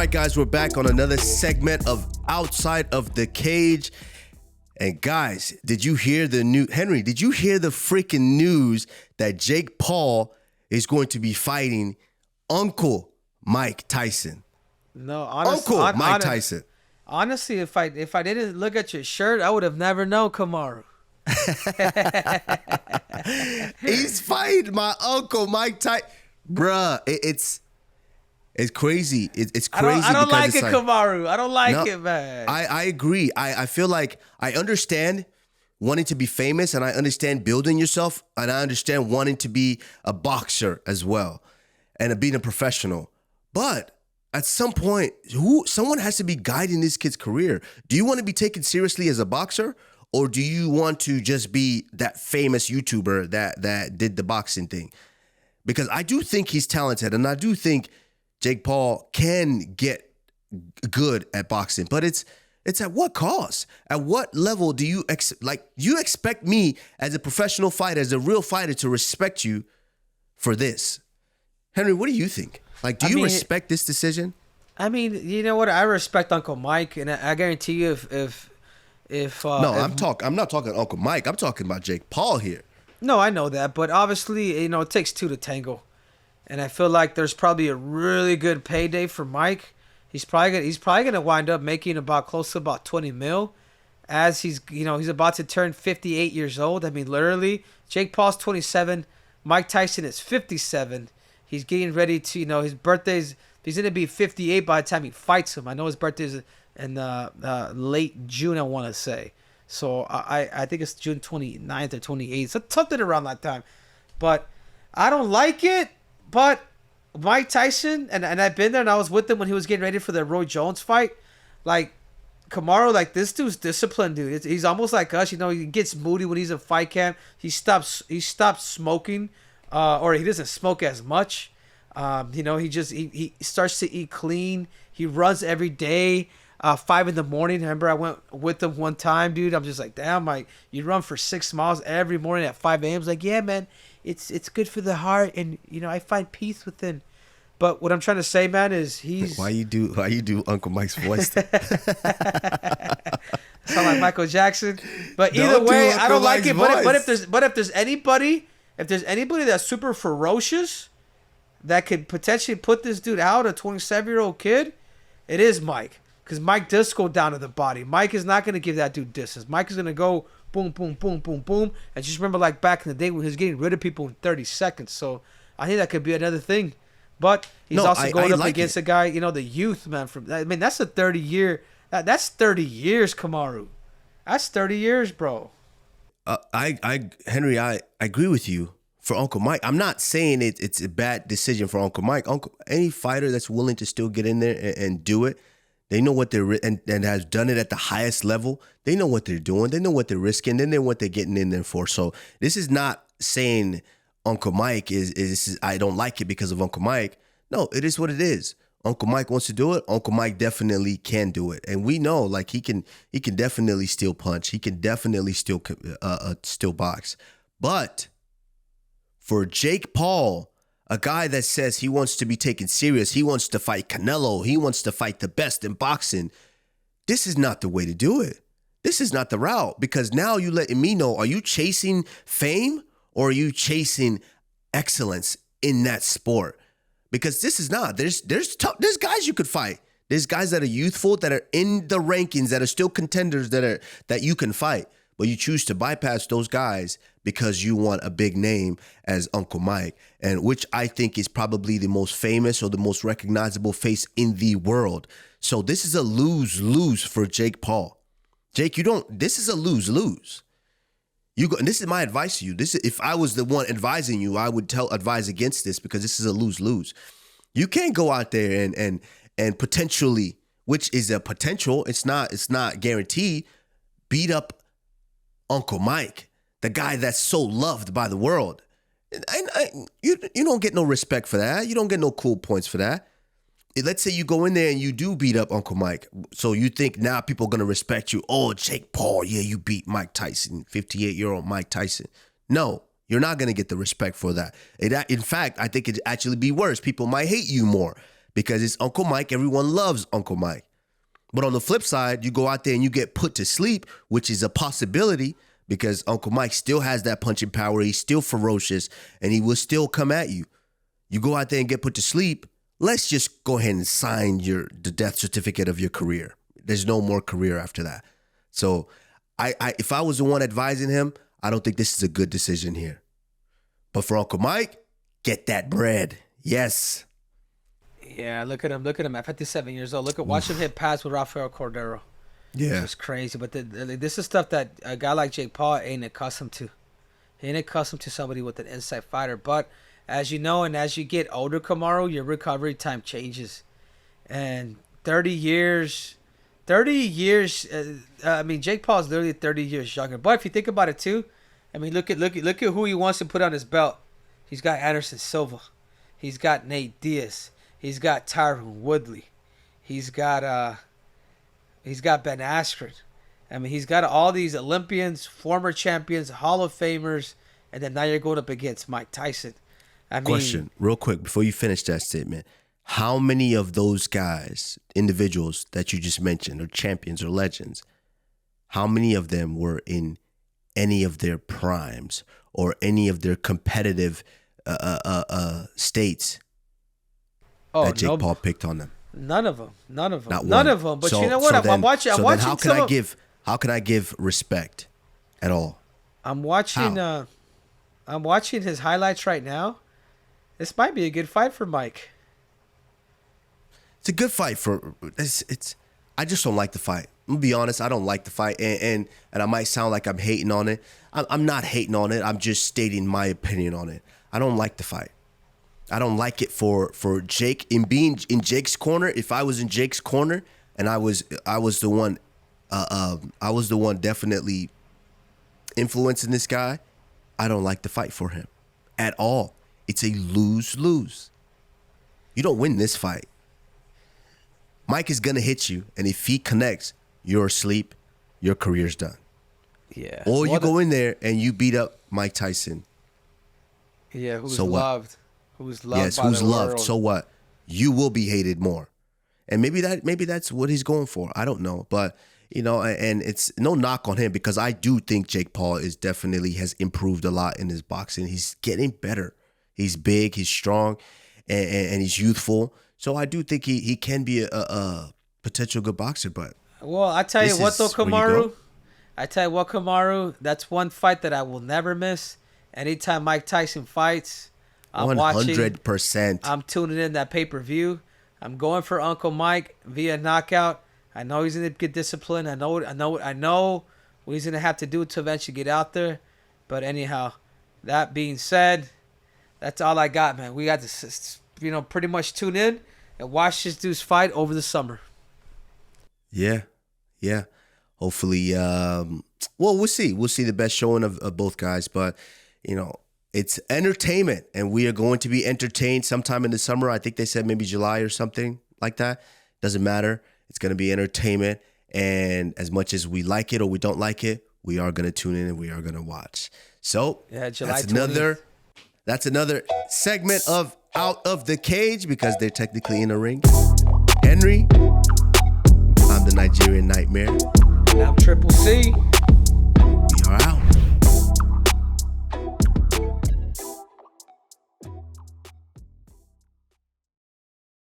right, guys, we're back on another segment of Outside of the Cage. And guys, did you hear the new Henry? Did you hear the freaking news that Jake Paul is going to be fighting Uncle Mike Tyson? No, honestly, Uncle Mike Tyson. Honestly, if I didn't look at your shirt, I would have never known Kamaru. He's fighting my Uncle Mike Tyson, bruh. It's crazy. It's crazy. I don't like it, Kamaru. I don't like it, man. I agree. I feel like I understand wanting to be famous, and I understand building yourself, and I understand wanting to be a boxer as well, and being a professional. But at some point, someone has to be guiding this kid's career. Do you want to be taken seriously as a boxer, or do you want to just be that famous YouTuber that did the boxing thing? Because I do think he's talented, and I do think Jake Paul can get good at boxing, but it's at what cost? At what level do you you expect me as a professional fighter, as a real fighter, to respect you for this? Henry, what do you think? Do you respect this decision? I mean, you know what? I respect Uncle Mike, and I guarantee you, I'm not talking Uncle Mike. I'm talking about Jake Paul here. No, I know that, but obviously, it takes two to tango. And I feel like there's probably a really good payday for Mike. He's probably gonna wind up making close to about 20 mil, as he's about to turn 58 years old. I mean, literally, Jake Paul's 27, Mike Tyson is 57. He's getting ready to, his birthday's. He's gonna be 58 by the time he fights him. I know his birthday's in late June, I want to say. So I think it's June 29th or 28th, so something around that time. But I don't like it. But Mike Tyson, and I've been there, and I was with him when he was getting ready for the Roy Jones fight. Kamaru, this dude's disciplined, dude. He's almost like us, he gets moody when he's in fight camp. He stops smoking, or he doesn't smoke as much. He starts to eat clean. He runs every day, 5 a.m. Remember, I went with him one time, dude. I'm just like, damn, Mike, you run for 6 miles every morning at 5 a.m. It's like, yeah, man. It's good for the heart, and I find peace within. But what I'm trying to say, man, is he's why you do Uncle Mike's voice? Sound like Michael Jackson. But either way, I don't like it. But if there's anybody that's super ferocious that could potentially put this dude out, a 27-year-old kid, it is Mike. Because Mike does go down to the body. Mike is not going to give that dude distance. Mike is going to go boom, boom, boom, boom, boom. And just remember, back in the day when he was getting rid of people in 30 seconds. So I think that could be another thing. But he's also going up against a guy, the youth, man. That's a 30-year. That's 30 years, Kamaru. That's 30 years, bro. Henry, I agree with you for Uncle Mike. I'm not saying it's a bad decision for Uncle Mike. Any fighter that's willing to still get in there and do it, they know what they're and has done it at the highest level. They know what they're doing. They know what they're risking. They know what they're getting in there for. So this is not saying Uncle Mike is I don't like it because of Uncle Mike. No, it is what it is. Uncle Mike wants to do it. Uncle Mike definitely can do it, and we know he can definitely still punch. He can definitely still box. But for Jake Paul, a guy that says he wants to be taken serious, he wants to fight Canelo, he wants to fight the best in boxing, this is not the way to do it. This is not the route, because now you letting me know, are you chasing fame or are you chasing excellence in that sport? Because this is not. There's guys you could fight. There's guys that are youthful, that are in the rankings, that are still contenders, that you can fight. But you choose to bypass those guys because you want a big name as Uncle Mike, and which I think is probably the most famous or the most recognizable face in the world. So this is a lose-lose for Jake Paul. Jake, this is a lose-lose. And this is my advice to you. If I was the one advising you, I would advise against this, because this is a lose-lose. You can't go out there and potentially, which is a potential, it's not guaranteed, beat up Uncle Mike, the guy that's so loved by the world. You don't get no respect for that. You don't get no cool points for that. Let's say you go in there and you do beat up Uncle Mike. So you think now people are going to respect you. Oh, Jake Paul, yeah, you beat Mike Tyson, 58-year-old Mike Tyson. No, you're not going to get the respect for that. In fact, I think it'd actually be worse. People might hate you more because it's Uncle Mike. Everyone loves Uncle Mike. But on the flip side, you go out there and you get put to sleep, which is a possibility because Uncle Mike still has that punching power. He's still ferocious and he will still come at you. You go out there and get put to sleep. Let's just go ahead and sign the death certificate of your career. There's no more career after that. So if I was the one advising him, I don't think this is a good decision here. But for Uncle Mike, get that bread. Yes. Yeah, look at him. Look at him at 57 years old. Watch him hit pads with Rafael Cordero. Yeah. It's crazy. But this is stuff that a guy like Jake Paul ain't accustomed to. He ain't accustomed to somebody with an inside fighter. But as you know, and as you get older, Kamaru, your recovery time changes. And 30 years, I mean, Jake Paul is literally 30 years younger. But if you think about it too, I mean, look at who he wants to put on his belt. He's got Anderson Silva. He's got Nate Diaz. He's got Tyron Woodley. He's got Ben Askren. I mean, he's got all these Olympians, former champions, Hall of Famers, and then now you're going up against Mike Tyson. Question, real quick, before you finish that statement. How many of those guys, individuals that you just mentioned, or champions or legends, how many of them were in any of their primes or any of their competitive states that Jake Paul picked on them? None of them. None of them. Not None one. of them. But So- you know what? so then- I'm watching. so then how can some I of- give? How can I give respect at all? I'm watching. I'm watching his highlights right now. This might be a good fight for Mike. It's a good fight for it's. I just don't like the fight. I'm gonna be honest. I don't like the fight, and I might sound like I'm hating on it. I'm not hating on it. I'm just stating my opinion on it. I don't like the fight. I don't like it for Jake. In being in Jake's corner, if I was in Jake's corner and I was the one, I was the one definitely influencing this guy. I don't like the fight for him at all. It's a lose-lose. You don't win this fight. Mike is gonna hit you, and if he connects, you're asleep. Your career's done. Yeah. Or you go in there and you beat up Mike Tyson. Yeah. Who's So what? loved? Who's loved? Yes, by who's the loved. world. So what? You will be hated more. And maybe that's what he's going for. I don't know. But, you know, and it's no knock on him because I do think Jake Paul has improved a lot in his boxing. He's getting better. He's big, he's strong, and he's youthful. So I do think he can be a potential good boxer. But Well, I tell you this what though, is where you Kamaru. go. I tell you what, Kamaru. That's one fight that I will never miss. Anytime Mike Tyson fights, I'm watching. 100%. I'm tuning in that pay-per-view. I'm going for Uncle Mike via knockout. I know he's gonna get disciplined. I know what he's gonna have to do to eventually get out there. But anyhow, that being said, that's all I got, man. We got to, pretty much tune in and watch this dude's fight over the summer. Yeah. Hopefully, we'll see. We'll see the best showing of both guys. But, it's entertainment, and we are going to be entertained sometime in the summer. I think they said maybe July or something like that. Doesn't matter. It's going to be entertainment. And as much as we like it or we don't like it, we are going to tune in and we are going to watch. So July that's another segment of Out of the Cage because they're technically in a ring. Henry, I'm the Nigerian Nightmare. And I'm Triple C. We are out.